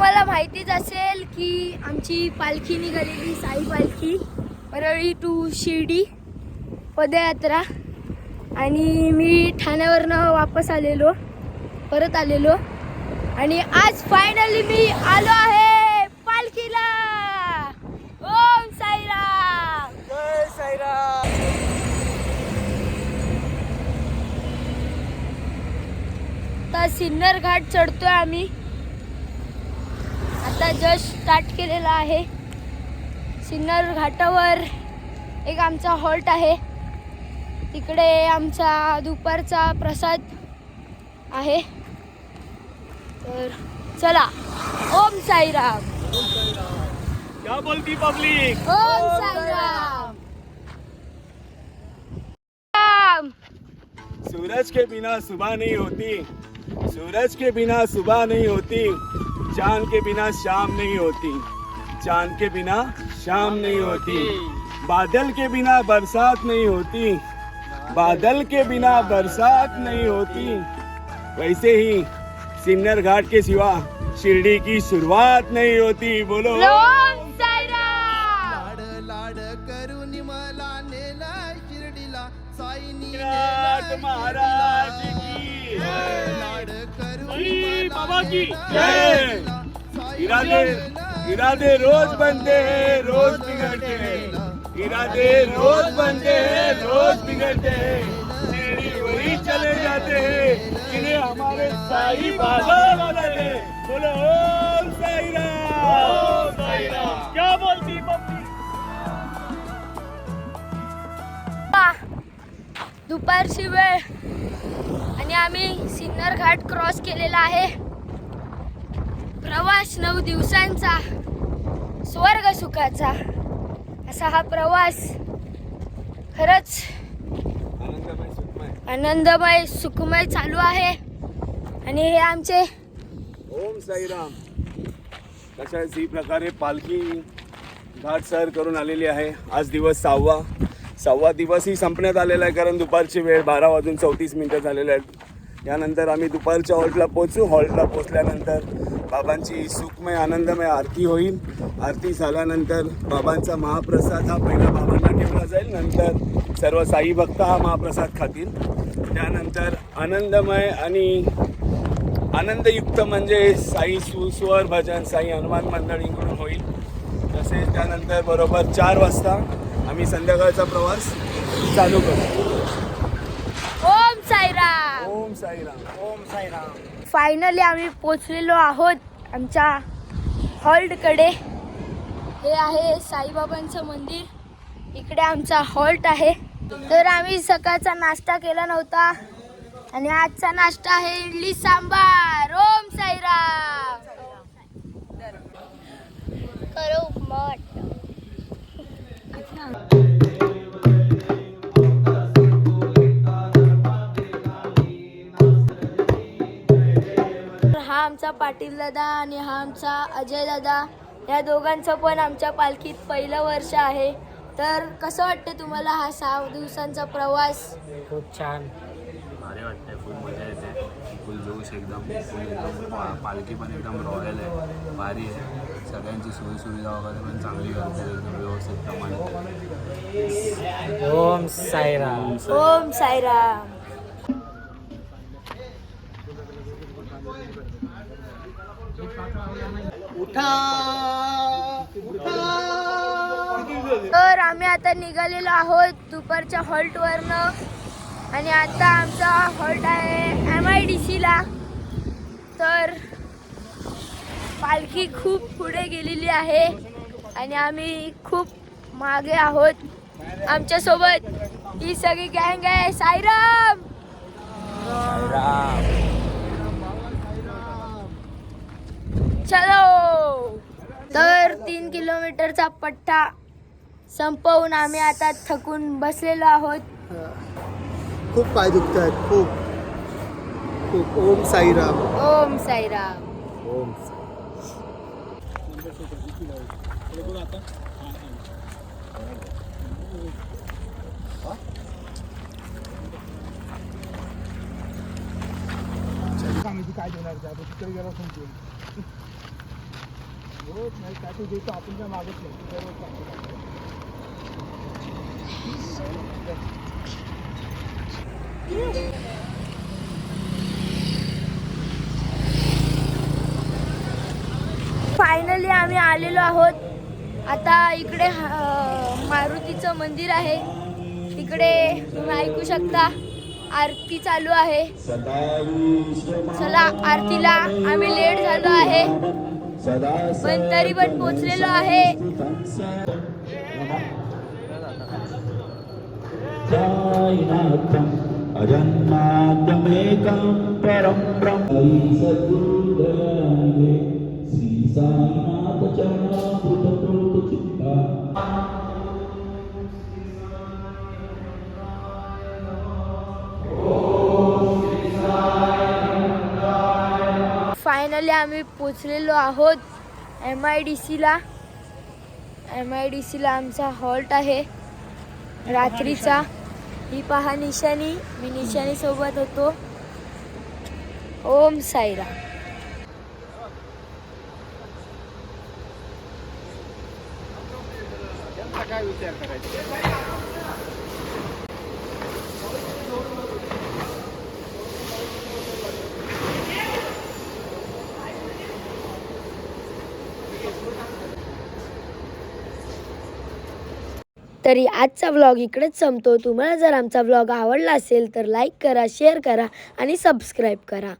तुम्हाला माहितीच असेल की आमची पालखी निघालेली, साई पालखी परळी टू शिर्डी पदयात्रा. आणि मी ठाण्यावरनं वापस परत आलेलो आणि आज फायनली मी आलो आहे पालखीला. ओम साईराम, जय साईराम. आता सिन्नर घाट चढतोय आम्ही. आता जस्ट स्टार्ट केलेला आहे. सिन्नर घाटावर एक आमचा हॉल्ट आहे, तिकडे आमचा दुपारचा प्रसाद आहे. तर चला. ओम साईराम. क्या बोलती पब्लिक? ओम साईराम. सूरज के बिना सुबह नहीं होती, सूरज के बिना सुबह नहीं होती, चांद के बिना शाम नहीं होती, चांद के बिना शाम नहीं होती, बादल के बिना बरसात नहीं होती, बादल के बिना बरसात नहीं होती. वैसे ही सिन्नर घाट के सिवा शिरडी की शुरुआत नहीं होती. बोलो ओम साईराम. लाड लाड करून मला नेला शिर्डीला, साईनी विराट महाराज की लाड करून बड़ी मला बाबा की नेला जय. शिर्डीला, इरादे इरादे रोज बनते हैं, रोज बिगड़ते हैं. इरादे रोज बनते हैं, रोज बिगड़ते हैं. शिरडी वही चले जाते हैं जिन्हें हमारे साईं बाबा बनाते. बोलो ओम साईराम. ओम साईराम. क्या बोलती पब्लिक? दुपारची वेळ आणि आम्ही सिन्नर घाट क्रॉस केलेला आहे. प्रवास 9 दिवसांचा, स्वर्ग सुखाचा असा हा प्रवास खरंच आनंदमय सुखमय चालू आहे. आणि हे आमचे ओम साईराम. तशाच ही प्रकारे पालखी घाट सर करून आलेली आहे. आज दिवस 6वा दिवसही संपण्यात आलेला आहे, कारण दुपारची वेळ 12:34 झालेले आहेत. यानंतर आम्ही दुपारच्या हॉल्टला पोहोचू. हॉल्टला पोहोचल्यानंतर बाबांची सुखमय आनंदमय आरती होईल. आरती झाल्यानंतर बाबांचा महाप्रसाद हा पहिला बाबांना ठेवला जाईल. नंतर सर्व साई भक्त हा महाप्रसाद खातील. त्यानंतर आनंदमय आणि आनंदयुक्त म्हणजे साई स्वर भजन साई हनुमान मंडळींकडून होईल. तसेच त्यानंतर बरोबर 4 वाजता आम्ही संध्याकाळचा प्रवास चालू करू. ओम साईराम. ओम साईराम. ओम साईराम. फायनली आम्ही पोचलेलो आहोत आमच्या हॉल्टकडे. हे आहे साईबाबांचं मंदिर, इकडे आमचा हॉल्ट आहे. तर आम्ही सकाळचा नाश्ता केला नव्हता आणि आजचा नाश्ता आहे इडली सांबार. ओम साईराम. करो मठ. हा आमचा पाटील दादा आणि हा आमचा अजय दादा, या दोघांचं पण आमच्या पालखीत पहिलं वर्ष आहे. तर कसं वाटतं तुम्हाला हा 6 दिवसांचा प्रवास? खूप छान, भारी वाटतंय, खूप मजा येते, फुल जोश एकदम, पालखी पण एकदम रॉयल आहे, भारी आहे. सगळ्यांची सोयीसुविधा वगैरे पण चांगली करते, एकदम व्यवस्थित प्रमाणे. ओम साईराम. ओम साईराम. उठा तर आम्ही आता निघालेलो आहोत दुपारच्या हॉल्टवरनं. आणि आता आमचा हॉल्ट आहे MIDCला. तर पालखी खूप पुढे गेलेली आहे आणि आम्ही खूप मागे आहोत. आमच्यासोबत ही सगळी गँग आहे. साईराम. चलो. तर 3 किलोमीटरचा पट्टा संपवून आम्ही आता थकून बसलेलो आहोत. खूप पाय दुखत आहेत, खूप खूप. ओम साईराम. ओम साईराम. ओम काय देणार फायनली आम्ही आलेलो आहोत. आता इकडे मारुतीचं मंदिर आहे. तिकडे तुम्ही ऐकू शकता आरती चालू आहे. चला आरतीला आम्ही लेट झालो आहे पण तरी पण पोचलेलो आहे. अजन्माद्यमेकं परं ब्रह्म सद्गुरुदयानिधे श्री साईनाथ चरणामृतप्रोतचित्ता. फायनली आम्ही पोचलेलो आहोत MIDC ला. MIDC ला आमचा हॉल्ट आहे रात्रीचा. ही पहा निशाणी, मी निशाणी सोबत होतो. ओम साईराम. तरी आजचा व्लॉग इकडेच संपतो. तुम्हाला जर आमचा व्लॉग आवडला असेल तर लाईक करा, शेअर करा आणि सबस्क्राईब करा.